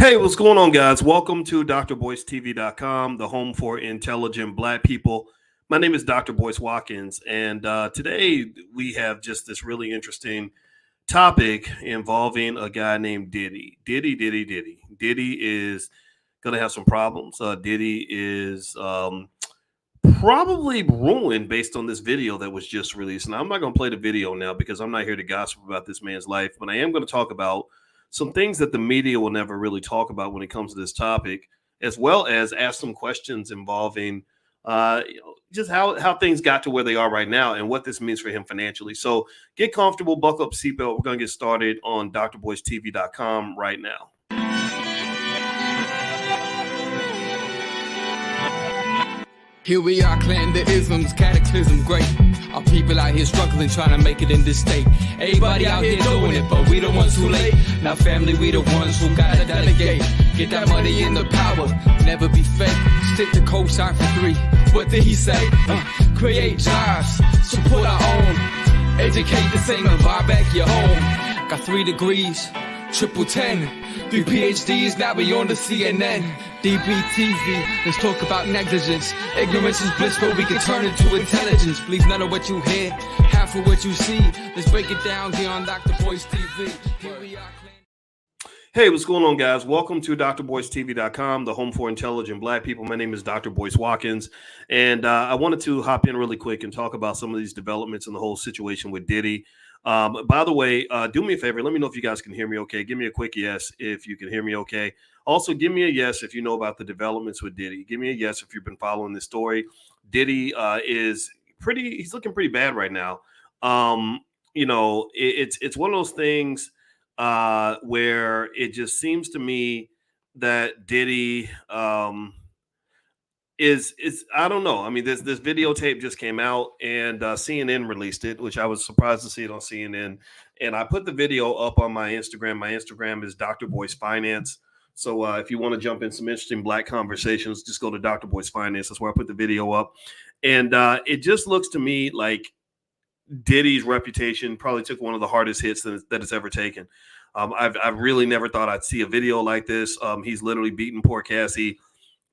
Hey, what's going on, guys? Welcome to drboycetv.com, the home for intelligent Black people. My name is Dr. Boyce Watkins, and today we have just this really interesting topic involving a guy named Diddy. Diddy is going to have some problems. Diddy is probably ruined based on this video that was just released. And I'm not going to play the video now because I'm not here to gossip about this man's life, but I am going to talk about some things that the media will never really talk about when it comes to this topic, as well as ask some questions involving just how things got to where they are right now and what this means for him financially. So get comfortable, buckle up, seatbelt. We're going to get started on drboycetv.com right now. Here we are, clan the isms, cataclysm, great. Our people out here struggling, trying to make it in this state. Everybody out here doing it, but we the ones who late. Now family, we the ones who gotta delegate. Get that money in the power, never be fake. Stick to cosign for 3. What did he say? Create jobs, support our own. Educate the same and buy back your home. Got 3 degrees, triple 10. 3 PhDs, now we on the CNN. DBTV, let's talk about negligence. Ignorance is bliss, but we can turn it to intelligence. Believe none of what you hear, half of what you see. Let's break it down here on Dr. Boyce TV. Here we are. Hey, what's going on, guys? Welcome to drboycetv.com, the home for intelligent Black people. My name is Dr. Boyce Watkins, and I wanted to hop in really quick and talk about some of these developments in the whole situation with Diddy. By the way, do me a favor. Let me know if you guys can hear me okay. Give me a quick yes if you can hear me okay. Also, give me a yes if you know about the developments with Diddy. Give me a yes if you've been following this story. Diddy he's looking pretty bad right now. It's one of those things where it just seems to me that Diddy is I don't know. I mean, this videotape just came out and CNN released it, which I was surprised to see it on CNN. And I put the video up on my Instagram. My Instagram is Dr. Boyce Finance. So if you want to jump in some interesting Black conversations, just go to Dr. Boyce Finance. That's where I put the video up. And it just looks to me like Diddy's reputation probably took one of the hardest hits that it's ever taken. I've really never thought I'd see a video like this. He's literally beating poor Cassie,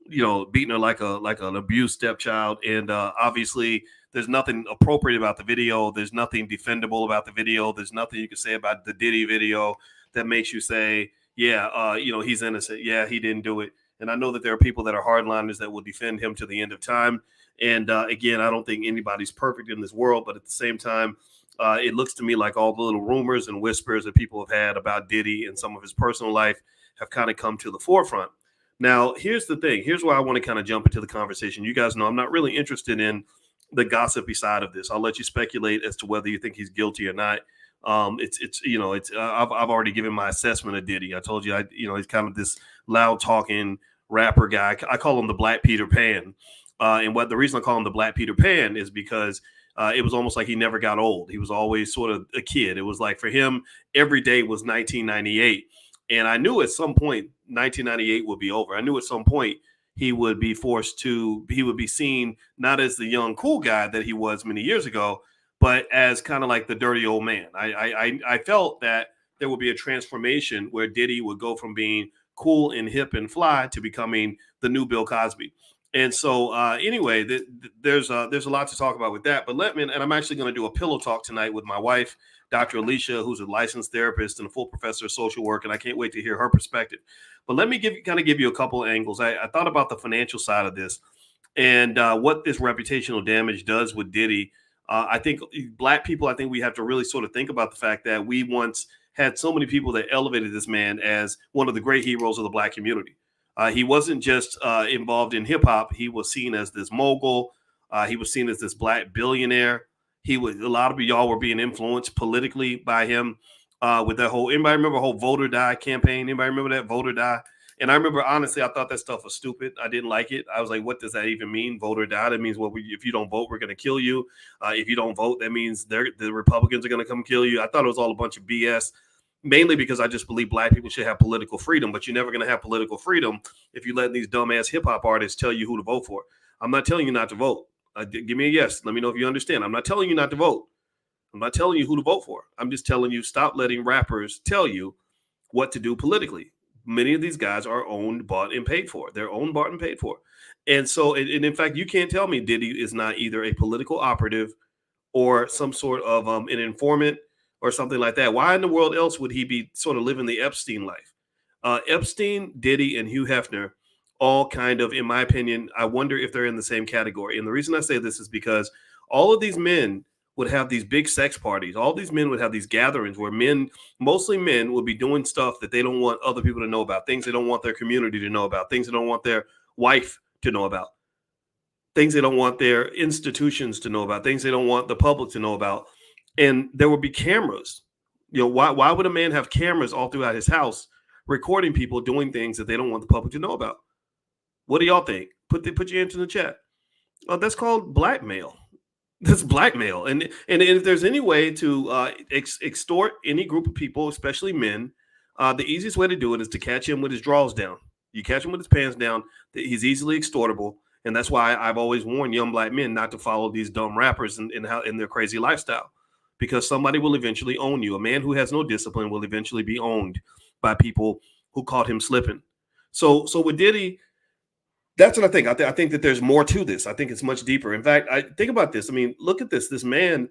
beating her like an abused stepchild. And obviously there's nothing appropriate about the video. There's nothing defendable about the video. There's nothing you can say about the Diddy video that makes you say, yeah, he's innocent. Yeah, he didn't do it. And I know that there are people that are hardliners that will defend him to the end of time. And again, I don't think anybody's perfect in this world, but at the same time, it looks to me like all the little rumors and whispers that people have had about Diddy and some of his personal life have kind of come to the forefront. Now, here's the thing. Here's where I want to kind of jump into the conversation. You guys know I'm not really interested in the gossipy side of this. I'll let you speculate as to whether you think he's guilty or not. I've already given my assessment of Diddy. I told you, he's kind of this loud talking rapper guy. I call him the Black Peter Pan. And what the reason I call him the Black Peter Pan is because it was almost like he never got old. He was always sort of a kid. It was like for him, every day was 1998. And I knew at some point 1998 would be over. I knew at some point he would be seen not as the young, cool guy that he was many years ago, but as kind of like the dirty old man. I felt that there would be a transformation where Diddy would go from being cool and hip and fly to becoming the new Bill Cosby. And so anyway, there's a lot to talk about with that. But and I'm actually going to do a pillow talk tonight with my wife, Dr. Alicia, who's a licensed therapist and a full professor of social work. And I can't wait to hear her perspective. But let me give you a couple of angles. I thought about the financial side of this and what this reputational damage does with Diddy. I think Black people, we have to really sort of think about the fact that we once had so many people that elevated this man as one of the great heroes of the Black community. He wasn't just involved in hip hop. He was seen as this mogul. He was seen as this Black billionaire. A lot of y'all were being influenced politically by him with that whole. Anybody remember the whole Vote or Die campaign? Anybody remember that Vote or Die? And I remember, honestly, I thought that stuff was stupid. I didn't like it. I was like, what does that even mean? Vote or die? That means, if you don't vote, we're going to kill you. If you don't vote, that means the Republicans are going to come kill you. I thought it was all a bunch of BS, mainly because I just believe Black people should have political freedom. But you're never going to have political freedom if you let these dumbass hip hop artists tell you who to vote for. I'm not telling you not to vote. Give me a yes. Let me know if you understand. I'm not telling you not to vote. I'm not telling you who to vote for. I'm just telling you, stop letting rappers tell you what to do politically. Many of these guys are owned, bought, and paid for. They're owned, bought, and paid for. And so, and in fact, you can't tell me Diddy is not either a political operative or some sort of an informant or something like that. Why in the world else would he be sort of living the Epstein life? Epstein, Diddy, and Hugh Hefner, all kind of, in my opinion, I wonder if they're in the same category. And the reason I say this is because all of these men would have these big sex parties. All these men would have these gatherings where men, mostly men, would be doing stuff that they don't want other people to know about, things they don't want their community to know about, things they don't want their wife to know about, things they don't want their institutions to know about, things they don't want the public to know about. And there would be cameras. Why would a man have cameras all throughout his house recording people doing things that they don't want the public to know about? What do y'all think? Put your answer in the chat. Oh, that's called blackmail. That's blackmail. And if there's any way to extort any group of people, especially men, the easiest way to do it is to catch him with his drawers down. You catch him with his pants down, he's easily extortable. And that's why I've always warned young black men not to follow these dumb rappers in their crazy lifestyle, because somebody will eventually own you. A man who has no discipline will eventually be owned by people who caught him slipping. So with Diddy, that's what I think. I think that there's more to this. I think it's much deeper. In fact, I think about this. I mean, look at this. This man,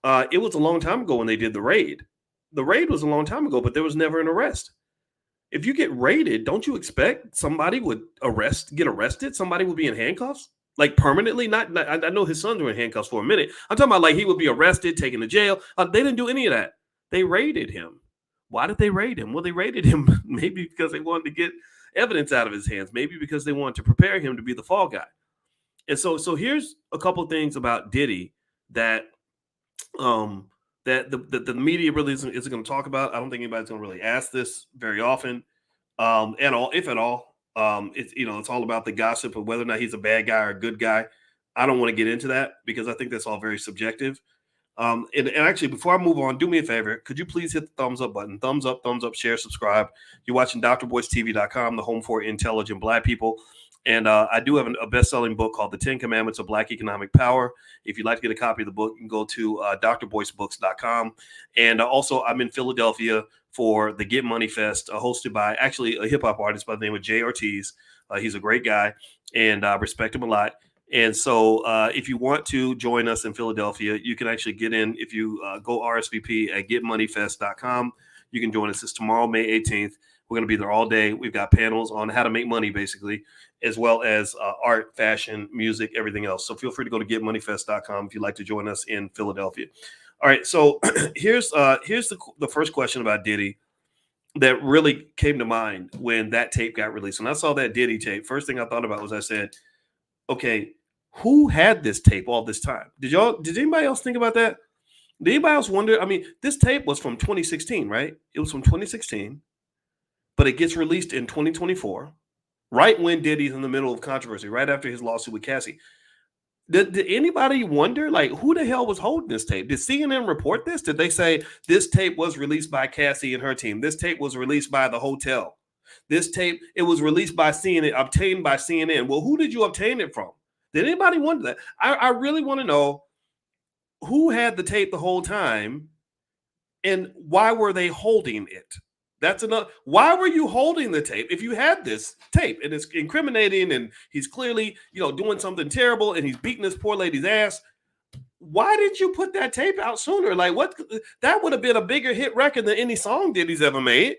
it was a long time ago when they did the raid. The raid was a long time ago, but there was never an arrest. If you get raided, don't you expect somebody would get arrested? Somebody would be in handcuffs, like permanently? Not I know his sons were in handcuffs for a minute. I'm talking about like he would be arrested, taken to jail. They didn't do any of that. They raided him. Why did they raid him? Well, they raided him maybe because they wanted to get evidence out of his hands, maybe because they wanted to prepare him to be the fall guy. And so here's a couple of things about Diddy that that the media really isn't going to talk about. I don't think anybody's going to really ask this very often, at all, if at all. It's all about the gossip of whether or not he's a bad guy or a good guy. I don't want to get into that because I think that's all very subjective. And actually, before I move on, do me a favor. Could you please hit the thumbs up button? Thumbs up, share, subscribe. You're watching drboycetv.com, the home for intelligent Black people. And I do have a best-selling book called The 10 Commandments of Black Economic Power. If you'd like to get a copy of the book, you can go to drboycebooks.com. And also, I'm in Philadelphia for the Get Money Fest, hosted by actually a hip-hop artist by the name of Jay Ortiz. He's a great guy, and I respect him a lot. And so if you want to join us in Philadelphia, you can actually get in if you go RSVP at getmoneyfest.com. You can join us. It's tomorrow, May 18th. We're going to be there all day. We've got panels on how to make money, basically, as well as art, fashion, music, everything else. So feel free to go to getmoneyfest.com if you'd like to join us in Philadelphia. All right. So here's the first question about Diddy that really came to mind when that tape got released. When I saw that Diddy tape, first thing I thought about was I said, okay, who had this tape all this time? Did anybody else think about that? Did anybody else wonder? I mean, this tape was from 2016, right? It was from 2016, but it gets released in 2024, right when Diddy's in the middle of controversy, right after his lawsuit with Cassie. Did anybody wonder, like, who the hell was holding this tape? Did CNN report this? Did they say this tape was released by Cassie and her team? This tape was released by the hotel. This tape, it was released by CNN, obtained by CNN. Well, who did you obtain it from? Did anybody wonder that? I really want to know who had the tape the whole time and why were they holding it? That's enough. Why were you holding the tape if you had this tape and it's incriminating and he's clearly, doing something terrible and he's beating this poor lady's ass? Why didn't you put that tape out sooner? Like, what? That would have been a bigger hit record than any song Diddy's ever made.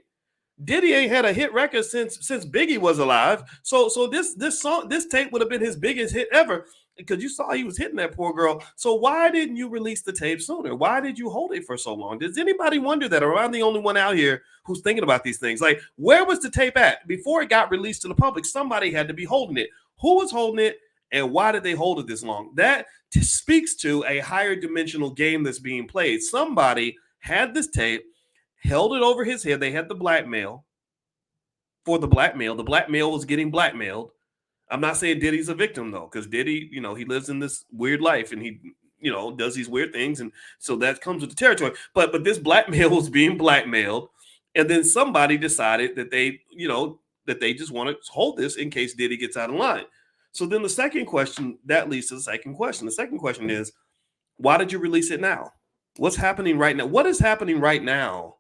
Diddy ain't had a hit record since Biggie was alive. So this tape would have been his biggest hit ever because you saw he was hitting that poor girl. So why didn't you release the tape sooner? Why did you hold it for so long? Does anybody wonder that, or am I the only one out here who's thinking about these things? Like, where was the tape at before it got released to the public? Somebody had to be holding it. Who was holding it, and why did they hold it this long? That speaks to a higher dimensional game that's being played. Somebody had this tape, held it over his head. They had the blackmail for the blackmail. The blackmail was getting blackmailed. I'm not saying Diddy's a victim, though, because Diddy, he lives in this weird life and he, does these weird things. And so that comes with the territory. But this blackmail was being blackmailed. And then somebody decided that they just want to hold this in case Diddy gets out of line. So then the second question, that leads to the second question. The second question is, why did you release it now? What's happening right now? What is happening right now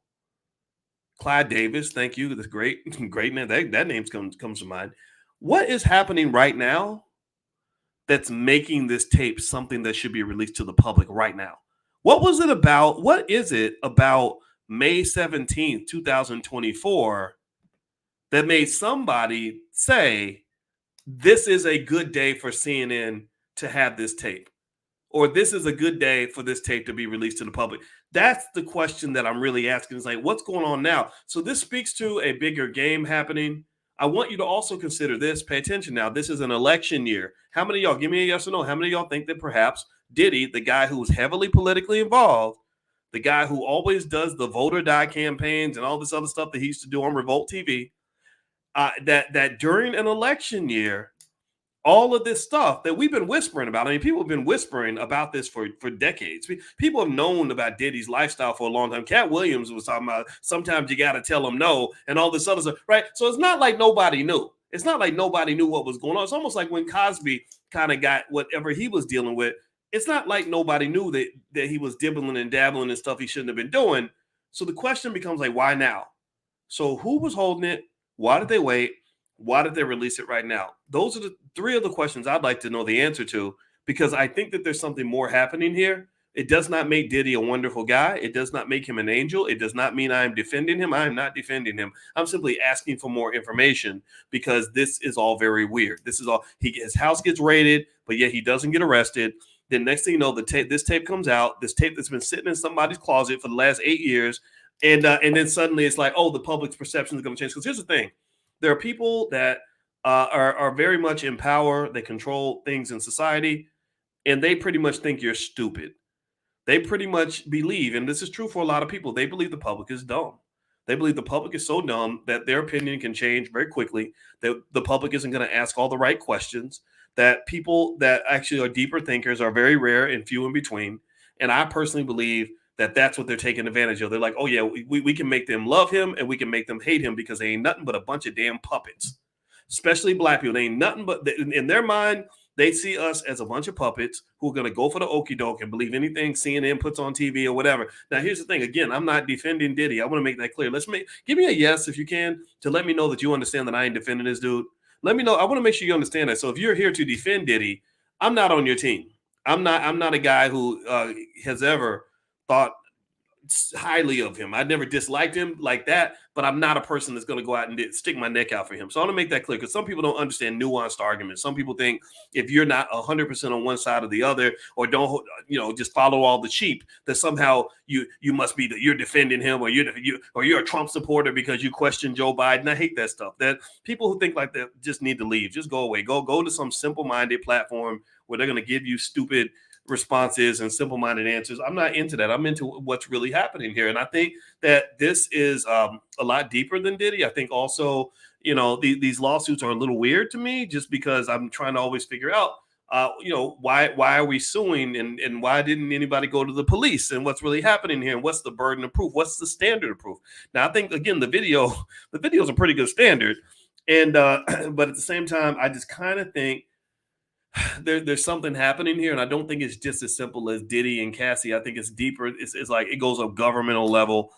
Clyde Davis, thank you. That's great, great name. That name comes to mind. What is happening right now that's making this tape something that should be released to the public right now? What was it about? What is it about May 17th, 2024 that made somebody say this is a good day for CNN to have this tape? Or this is a good day for this tape to be released to the public? That's the question that I'm really asking. Is like, what's going on now? So this speaks to a bigger game happening. I want you to also consider this. Pay attention now. This is an election year. How many of y'all, give me a yes or no, how many of y'all think that perhaps Diddy, the guy who's heavily politically involved, the guy who always does the vote or die campaigns and all this other stuff that he used to do on Revolt TV, that during an election year, all of this stuff that we've been whispering about. I mean, people have been whispering about this for decades. People have known about Diddy's lifestyle for a long time. Cat Williams was talking about sometimes you got to tell them no and all this other stuff, right? So it's not like nobody knew. It's not like nobody knew what was going on. It's almost like when Cosby kind of got whatever he was dealing with. It's not like nobody knew that he was dibbling and dabbling and stuff he shouldn't have been doing. So the question becomes like, why now? So who was holding it? Why did they wait? Why did they release it right now? Those are the three of the questions I'd like to know the answer to, because I think that there's something more happening here. It does not make Diddy a wonderful guy. It does not make him an angel. It does not mean I am defending him. I am not defending him. I'm simply asking for more information because this is all very weird. This is all, his house gets raided, but yet he doesn't get arrested. Then next thing you know, this tape comes out, this tape that's been sitting in somebody's closet for the last 8 years. And then suddenly it's like, oh, the public's perception is going to change. Because here's the thing. There are people that are very much in power. They control things in society, and they pretty much think you're stupid. They pretty much believe, and this is true for a lot of people, they believe the public is dumb. They believe the public is so dumb that their opinion can change very quickly, that the public isn't going to ask all the right questions, that people that actually are deeper thinkers are very rare and few in between. And I personally believe that that's what they're taking advantage of. They're like, oh, yeah, we can make them love him and we can make them hate him because they ain't nothing but a bunch of damn puppets, especially black people. They ain't nothing but, in their mind, they see us as a bunch of puppets who are going to go for the okie doke and believe anything CNN puts on TV or whatever. Now, here's the thing. Again, I'm not defending Diddy. I want to make that clear. Give me a yes if you can to let me know that you understand that I ain't defending this dude. Let me know. I want to make sure you understand that. So if you're here to defend Diddy, I'm not on your team. I'm not a guy who has ever thought highly of him. I never disliked him like that, but I'm not a person that's going to go out and stick my neck out for him. So I want to make that clear because some people don't understand nuanced arguments. Some people think if you're not 100% on one side or the other, or don't, just follow all the sheep, that somehow you must be you're defending him, or you're a Trump supporter because you question Joe Biden. I hate that stuff. That people who think like that just need to leave. Just go away. Go to some simple-minded platform where they're going to give you stupid responses and simple-minded answers. I'm not into that. I'm into what's really happening here. And I think that this is a lot deeper than Diddy. I think also, these lawsuits are a little weird to me just because I'm trying to always figure out, why are we suing and why didn't anybody go to the police and what's really happening here and what's the burden of proof? What's the standard of proof? Now, I think, again, the video is a pretty good standard. And but at the same time, I just kind of think there's something happening here, and I don't think it's just as simple as Diddy and Cassie. I think it's deeper. It's like it goes up governmental level,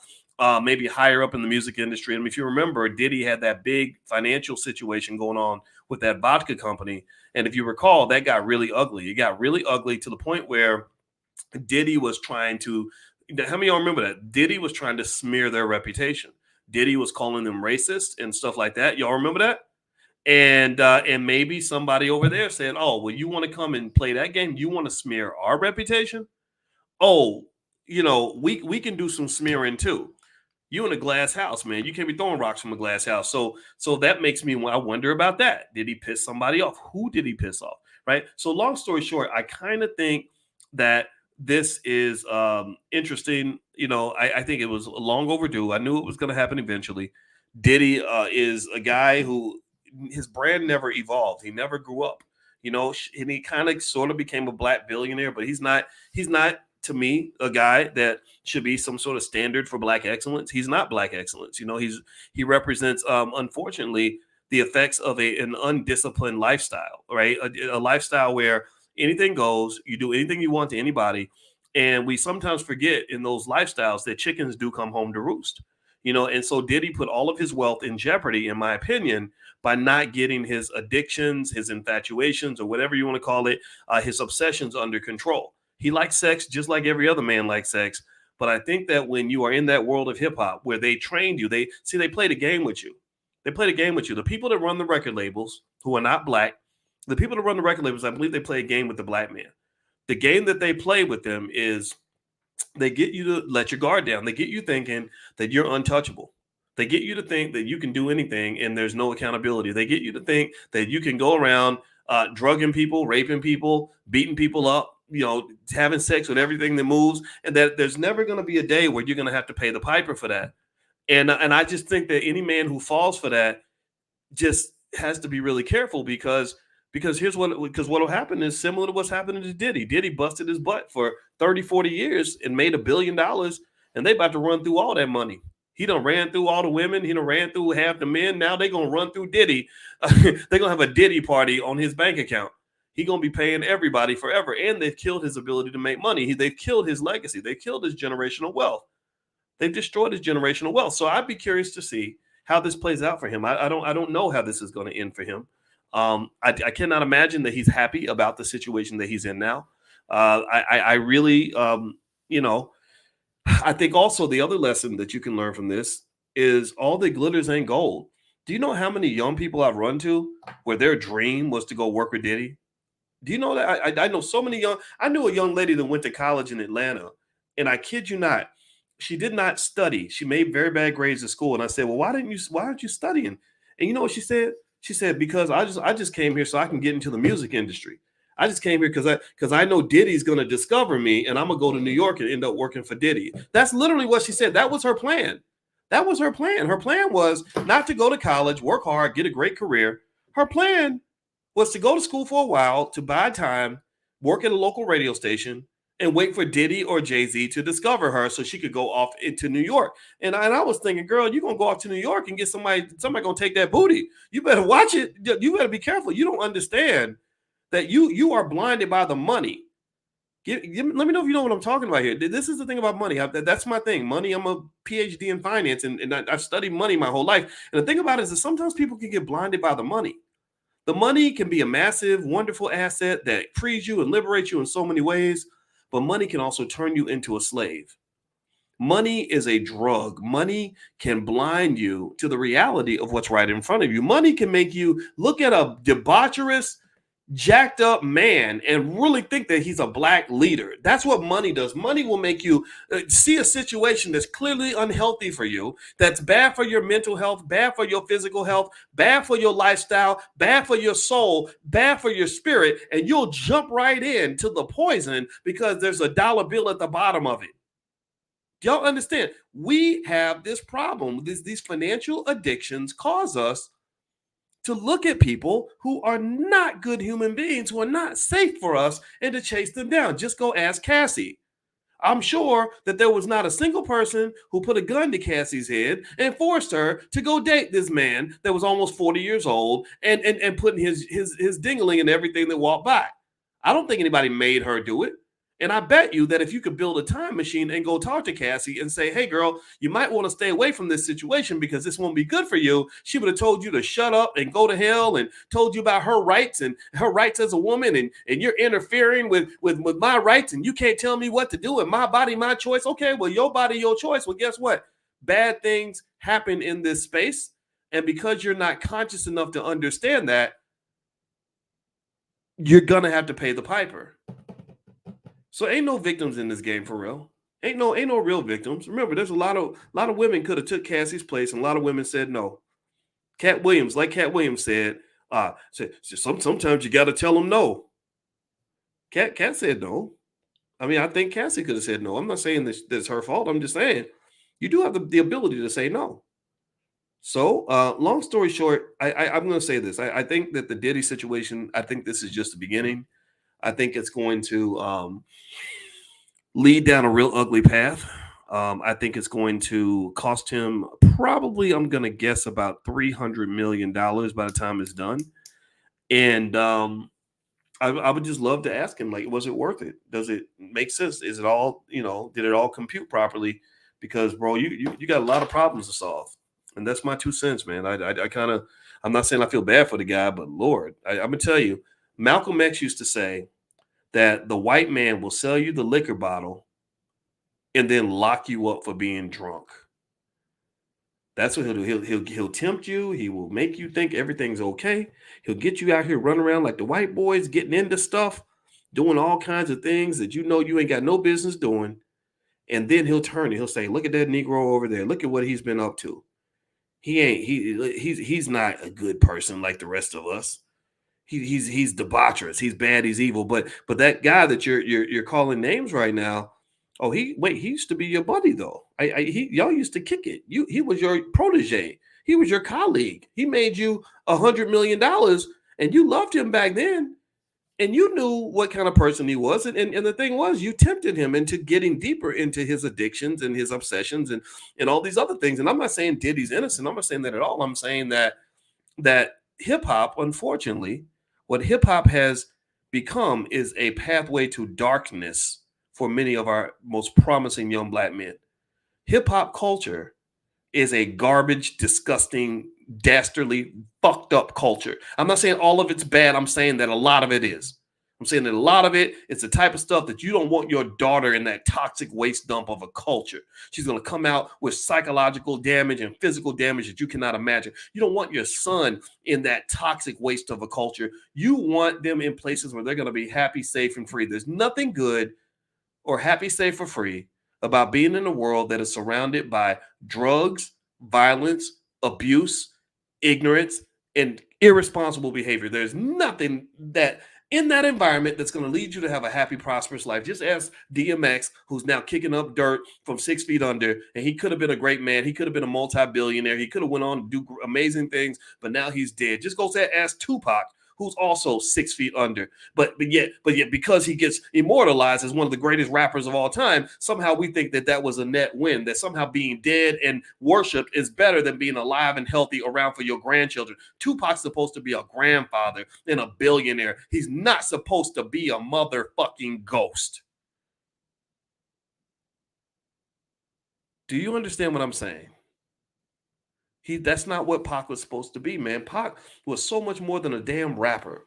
maybe higher up in the music industry. I mean, if you remember, Diddy had that big financial situation going on with that vodka company, and if you recall, that got really ugly. It got really ugly to the point where Diddy was trying to. How many of y'all remember that? Diddy was trying to smear their reputation. Diddy was calling them racist and stuff like that. Y'all remember that? And maybe somebody over there said, oh, well, you want to come and play that game? You want to smear our reputation? Oh, we can do some smearing too. You in a glass house, man. You can't be throwing rocks from a glass house. So that makes me I wonder about that. Did he piss somebody off? Who did he piss off? Right. So long story short, I kind of think that this is interesting. I think it was long overdue. I knew it was going to happen eventually. Diddy is a guy who his brand never evolved. He never grew up, and he kind of sort of became a black billionaire, but he's not to me a guy that should be some sort of standard for black excellence. He's not black excellence. He represents, unfortunately, the effects of an undisciplined lifestyle, right? A lifestyle where anything goes, you do anything you want to anybody. And we sometimes forget in those lifestyles that chickens do come home to roost. And so Diddy put all of his wealth in jeopardy, in my opinion, by not getting his addictions, his infatuations, or whatever you want to call it, his obsessions under control. He likes sex just like every other man likes sex. But I think that when you are in that world of hip hop where they trained you, they played a game with you. They played a game with you. The people that run the record labels who are not black, the people that run the record labels, I believe they play a game with the black man. The game that they play with them is they get you to let your guard down. They get you thinking that you're untouchable. They get you to think that you can do anything and there's no accountability. They get you to think that you can go around drugging people, raping people, beating people up, having sex with everything that moves, and that there's never going to be a day where you're going to have to pay the piper for that. And I just think that any man who falls for that just has to be really careful because what'll happen is similar to what's happening to Diddy. Diddy busted his butt for 30, 40 years and made $1 billion, and they about to run through all that money. He done ran through all the women. He done ran through half the men. Now they're going to run through Diddy. They're going to have a Diddy party on his bank account. He's going to be paying everybody forever. And they've killed his ability to make money. They've killed his legacy. They've killed his generational wealth. They've destroyed his generational wealth. So I'd be curious to see how this plays out for him. I don't know how this is going to end for him. I cannot imagine that he's happy about the situation that he's in now. I really, I think also the other lesson that you can learn from this is all that glitters ain't gold. Do you know how many young people I've run to where their dream was to go work with Diddy? Do you know that? I know so many I knew a young lady that went to college in Atlanta, and I kid you not, she did not study. She made very bad grades at school. And I said, well, why aren't you studying? And you know what she said? She said, because I just came here so I can get into the music industry. I just came here because I know Diddy's going to discover me and I'm going to go to New York and end up working for Diddy. That's literally what she said. That was her plan. That was her plan. Her plan was not to go to college, work hard, get a great career. Her plan was to go to school for a while, to buy time, work at a local radio station, and wait for Diddy or Jay-Z to discover her so she could go off into New York. And I was thinking, girl, you're going to go off to New York and get somebody going to take that booty. You better watch it. You better be careful. You don't understand that you are blinded by the money. Let me know if you know what I'm talking about here. This is the thing about money. That's my thing. Money, I'm a PhD in finance, and I've studied money my whole life. And the thing about it is that sometimes people can get blinded by the money. The money can be a massive, wonderful asset that frees you and liberates you in so many ways, but money can also turn you into a slave. Money is a drug. Money can blind you to the reality of what's right in front of you. Money can make you look at a debaucherous, jacked up man and really think that he's a black leader. That's what money does. Money will make you see a situation that's clearly unhealthy for you, that's bad for your mental health, bad for your physical health, bad for your lifestyle, bad for your soul, bad for your spirit, and you'll jump right into the poison because there's a dollar bill at the bottom of it. Do y'all understand? We have this problem. These financial addictions cause us to look at people who are not good human beings, who are not safe for us, and to chase them down. Just go ask Cassie. I'm sure that there was not a single person who put a gun to Cassie's head and forced her to go date this man that was almost 40 years old and putting his dingling in everything that walked by. I don't think anybody made her do it. And I bet you that if you could build a time machine and go talk to Cassie and say, hey, girl, you might want to stay away from this situation because this won't be good for you. She would have told you to shut up and go to hell and told you about her rights and her rights as a woman. And you're interfering with my rights and you can't tell me what to do and my body, my choice. Okay, well, your body, your choice. Well, guess what? Bad things happen in this space. And because you're not conscious enough to understand that, you're going to have to pay the piper. So ain't no victims in this game for real. Ain't no real victims. Remember, there's a lot of women could have took Cassie's place, and a lot of women said no. Cat Williams said, sometimes you got to tell them no. Cat said no. I mean, I think Cassie could have said no. I'm not saying that's her fault. I'm just saying you do have the ability to say no. So, long story short, I'm going to say this. I think that the Diddy situation, I think this is just the beginning. I think it's going to lead down a real ugly path. I think it's going to cost him probably, I'm going to guess, about $300 million by the time it's done. And I would just love to ask him, like, was it worth it? Does it make sense? Is it all, did it all compute properly? because, bro, you got a lot of problems to solve, and that's my 2 cents, man. I kind of, I'm not saying I feel bad for the guy, but Lord, I'm gonna tell you, Malcolm X used to say that the white man will sell you the liquor bottle and then lock you up for being drunk. That's what he'll do. He'll tempt you. He will make you think everything's okay. He'll get you out here running around like the white boys, getting into stuff, doing all kinds of things that you know you ain't got no business doing. And then he'll turn and he'll say, "Look at that Negro over there. Look at what he's been up to. He's not a good person like the rest of us. He's debaucherous. He's bad. He's evil. But that guy that you're calling names right now, oh, he used to be your buddy though. Y'all used to kick it. He was your protege. He was your colleague. He made you $100 million, and you loved him back then. And you knew what kind of person he was. And the thing was, you tempted him into getting deeper into his addictions and his obsessions and all these other things. And I'm not saying Diddy's innocent. I'm not saying that at all. I'm saying that hip hop, unfortunately, what hip hop has become is a pathway to darkness for many of our most promising young black men. Hip hop culture is a garbage, disgusting, dastardly, fucked up culture. I'm not saying all of it's bad. I'm saying that a lot of it is. I'm saying that a lot of it's the type of stuff that you don't want your daughter in that toxic waste dump of a culture. She's going to come out with psychological damage and physical damage that you cannot imagine. You don't want your son in that toxic waste of a culture. You want them in places where they're going to be happy, safe, and free. There's nothing good or happy, safe, or free about being in a world that is surrounded by drugs, violence, abuse, ignorance, and irresponsible behavior. There's nothing that in that environment that's going to lead you to have a happy, prosperous life. Just ask DMX, who's now kicking up dirt from 6 feet under, and he could have been a great man. He could have been a multi-billionaire. He could have went on to do amazing things, but now he's dead. Just go ask Tupac, who's also 6 feet under, but yet because he gets immortalized as one of the greatest rappers of all time, somehow we think that was a net win, that somehow being dead and worshipped is better than being alive and healthy around for your grandchildren. Tupac's supposed to be a grandfather and a billionaire. He's not supposed to be a motherfucking ghost. Do you understand what I'm saying? That's not what Pac was supposed to be, man. Pac was so much more than a damn rapper.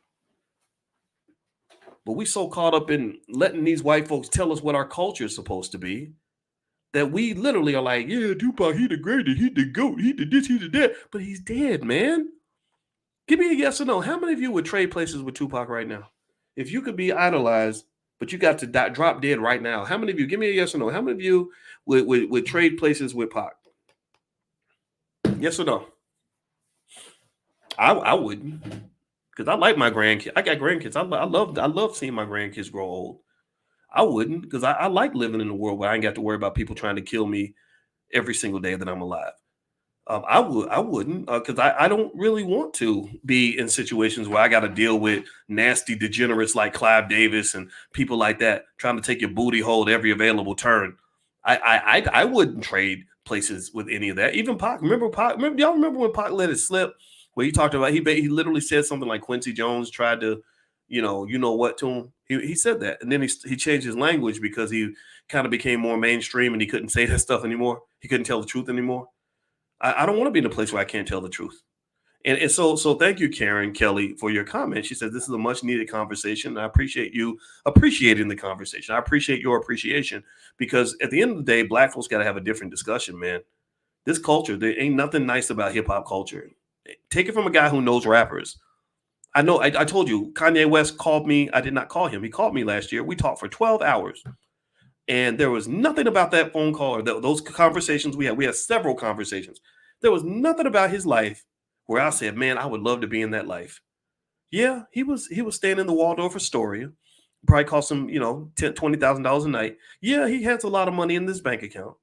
But we so caught up in letting these white folks tell us what our culture is supposed to be that we literally are like, yeah, Tupac, he the greatest, he the GOAT, he did this, he did that. But he's dead, man. Give me a yes or no. How many of you would trade places with Tupac right now? If you could be idolized, but you got to drop dead right now, how many of you, give me a yes or no, how many of you would trade places with Pac? Yes or no? I wouldn't, because I like my grandkids. I got grandkids. I love seeing my grandkids grow old. I wouldn't, because I like living in a world where I ain't got to worry about people trying to kill me every single day that I'm alive. I wouldn't, because I don't really want to be in situations where I got to deal with nasty degenerates like Clive Davis and people like that trying to take your booty hole at every available turn. I wouldn't trade places with any of that. Even Pac. Remember y'all remember when Pac let it slip? Where he talked about he literally said something like Quincy Jones tried to, you know what to him. He said that, and then he changed his language because he kind of became more mainstream and he couldn't say that stuff anymore. He couldn't tell the truth anymore. I don't want to be in a place where I can't tell the truth. And so thank you, Karen Kelly, for your comment. She said, this is a much needed conversation. I appreciate you appreciating the conversation. I appreciate your appreciation, because at the end of the day, black folks got to have a different discussion, man. This culture, there ain't nothing nice about hip hop culture. Take it from a guy who knows rappers. I know, I told you, Kanye West called me. I did not call him. He called me last year. We talked for 12 hours. And there was nothing about that phone call or those conversations we had. We had several conversations. There was nothing about his life where I said, man, I would love to be in that life. Yeah, he was staying in the Waldorf Astoria. Probably cost him, $10,000, $20,000 a night. Yeah, he has a lot of money in this bank account.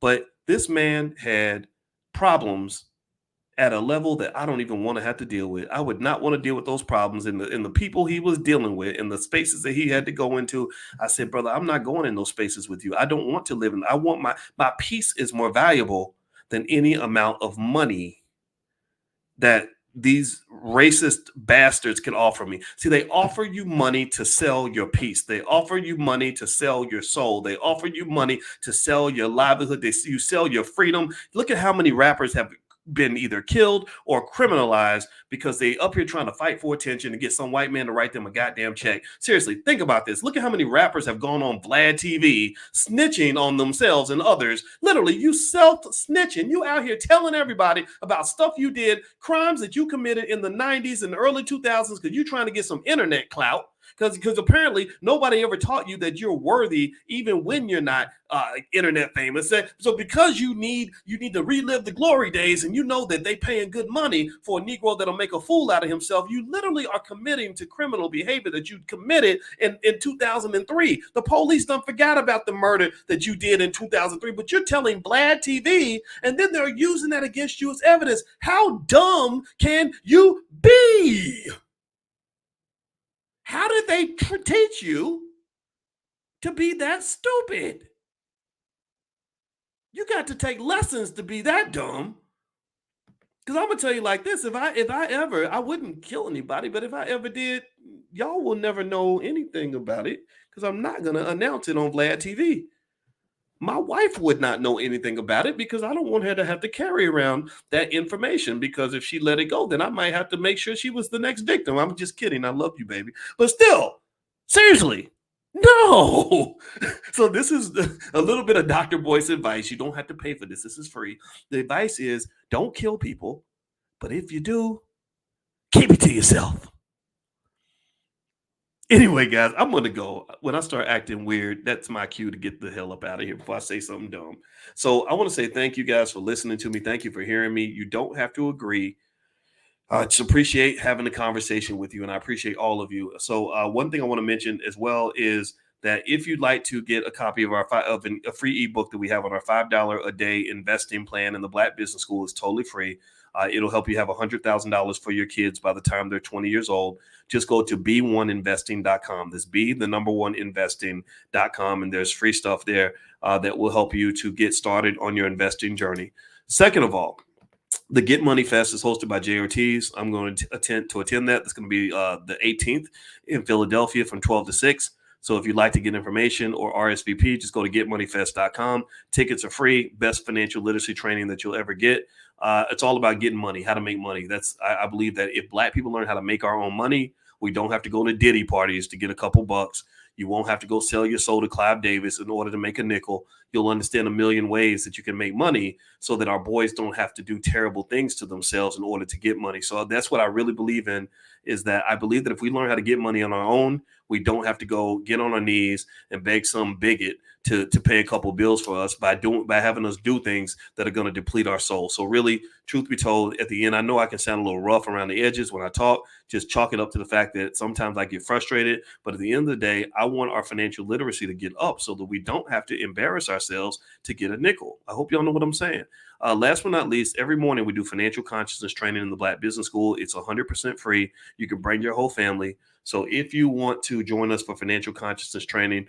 But this man had problems at a level that I don't even want to have to deal with. I would not want to deal with those problems in the people he was dealing with, in the spaces that he had to go into. I said, brother, I'm not going in those spaces with you. I don't want to live in. I want my peace is more valuable than any amount of money that these racist bastards can offer me. See, they offer you money to sell your peace. They offer you money to sell your soul. They offer you money to sell your livelihood. You sell your freedom. Look at how many rappers have been either killed or criminalized because they up here trying to fight for attention and get some white man to write them a goddamn check. Seriously, think about this. Look at how many rappers have gone on Vlad TV snitching on themselves and others. Literally, you self-snitching. You out here telling everybody about stuff you did, crimes that you committed in the 90s and the early 2000s because you're trying to get some internet clout. Because apparently nobody ever taught you that you're worthy even when you're not internet famous. So because you need to relive the glory days and you know that they paying good money for a Negro that'll make a fool out of himself, you literally are committing to criminal behavior that you committed in 2003. The police don't forget about the murder that you did in 2003, but you're telling Vlad TV and then they're using that against you as evidence. How dumb can you be? How did they teach you to be that stupid? You got to take lessons to be that dumb. Because I'm gonna tell you like this: if I ever, I wouldn't kill anybody, but if I ever did, y'all will never know anything about it because I'm not gonna announce it on Vlad TV. My wife would not know anything about it because I don't want her to have to carry around that information, because if she let it go, then I might have to make sure she was the next victim. I'm just kidding. I love you, baby. But still, seriously, no. So this is a little bit of Dr. Boyce advice. You don't have to pay for this. This is free. The advice is don't kill people. But if you do, keep it to yourself. Anyway, guys, I'm going to go. When I start acting weird, that's my cue to get the hell up out of here before I say something dumb. So I want to say thank you guys for listening to me. Thank you for hearing me. You don't have to agree. I just appreciate having a conversation with you, and I appreciate all of you. So one thing I want to mention as well is that if you'd like to get a copy of a free ebook that we have on our $5 a day investing plan in the Black Business School, is totally free. It'll help you have $100,000 for your kids by the time they're 20 years old. Just go to b1investing.com. This b1investing.com, and there's free stuff there that will help you to get started on your investing journey. Second of all, the Get Money Fest is hosted by Jay Ortiz. I'm going to attend that. It's going to be the 18th in Philadelphia from 12 to 6. So if you'd like to get information or RSVP, just go to getmoneyfest.com. Tickets are free. Best financial literacy training that you'll ever get. It's all about getting money, how to make money. I believe that if Black people learn how to make our own money, we don't have to go to Diddy parties to get a couple bucks. You won't have to go sell your soul to Clive Davis in order to make a nickel. You'll understand a million ways that you can make money so that our boys don't have to do terrible things to themselves in order to get money. So that's what I really believe in, is that I believe that if we learn how to get money on our own, we don't have to go get on our knees and beg some bigot to pay a couple bills for us by having us do things that are going to deplete our soul. So really, truth be told, at the end, I know I can sound a little rough around the edges when I talk. Just chalk it up to the fact that sometimes I get frustrated. But at the end of the day, I want our financial literacy to get up so that we don't have to embarrass ourselves to get a nickel. I hope y'all know what I'm saying. Last but not least, every morning we do financial consciousness training in the Black Business School. It's 100% free. You can bring your whole family. So if you want to join us for financial consciousness training,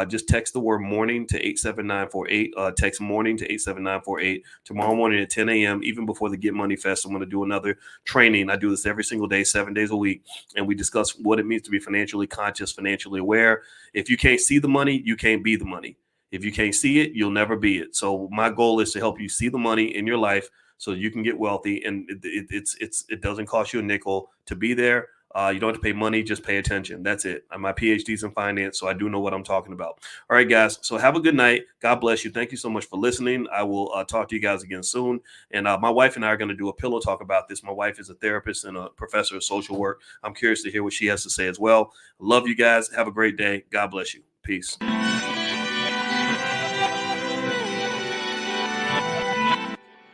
just text the word morning to 87948. Text morning to 87948. Tomorrow morning at 10 a.m., even before the Get Money Fest, I'm going to do another training. I do this every single day, 7 days a week. And we discuss what it means to be financially conscious, financially aware. If you can't see the money, you can't be the money. If you can't see it, you'll never be it. So my goal is to help you see the money in your life so you can get wealthy. And it doesn't cost you a nickel to be there. You don't have to pay money, just pay attention. That's it. My PhD's in finance, so I do know what I'm talking about. All right, guys. So have a good night. God bless you. Thank you so much for listening. I will talk to you guys again soon. And my wife and I are going to do a pillow talk about this. My wife is a therapist and a professor of social work. I'm curious to hear what she has to say as well. Love you guys. Have a great day. God bless you. Peace.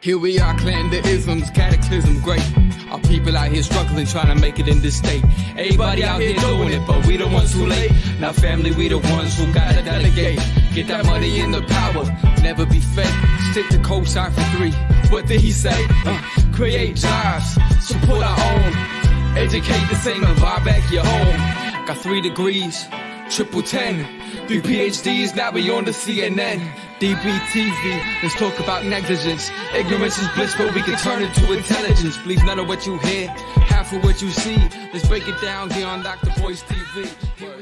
Here we are, clan the isms, cataclysm great. Our people out here struggling, trying to make it in this state. Everybody out here doing it, but we the ones who late. Now family, we the ones who gotta delegate. Get that money in the power, never be fake. Stick to co-sign for 3. What did he say? Create jobs, support our own. Educate the same and buy back your home. Got 3 degrees, Triple 10, 3 PhDs, now we on the CNN. DBTV, let's talk about negligence. Ignorance is bliss, but we can turn it to intelligence. Believe none of what you hear, half of what you see. Let's break it down here on Dr. Boyce TV.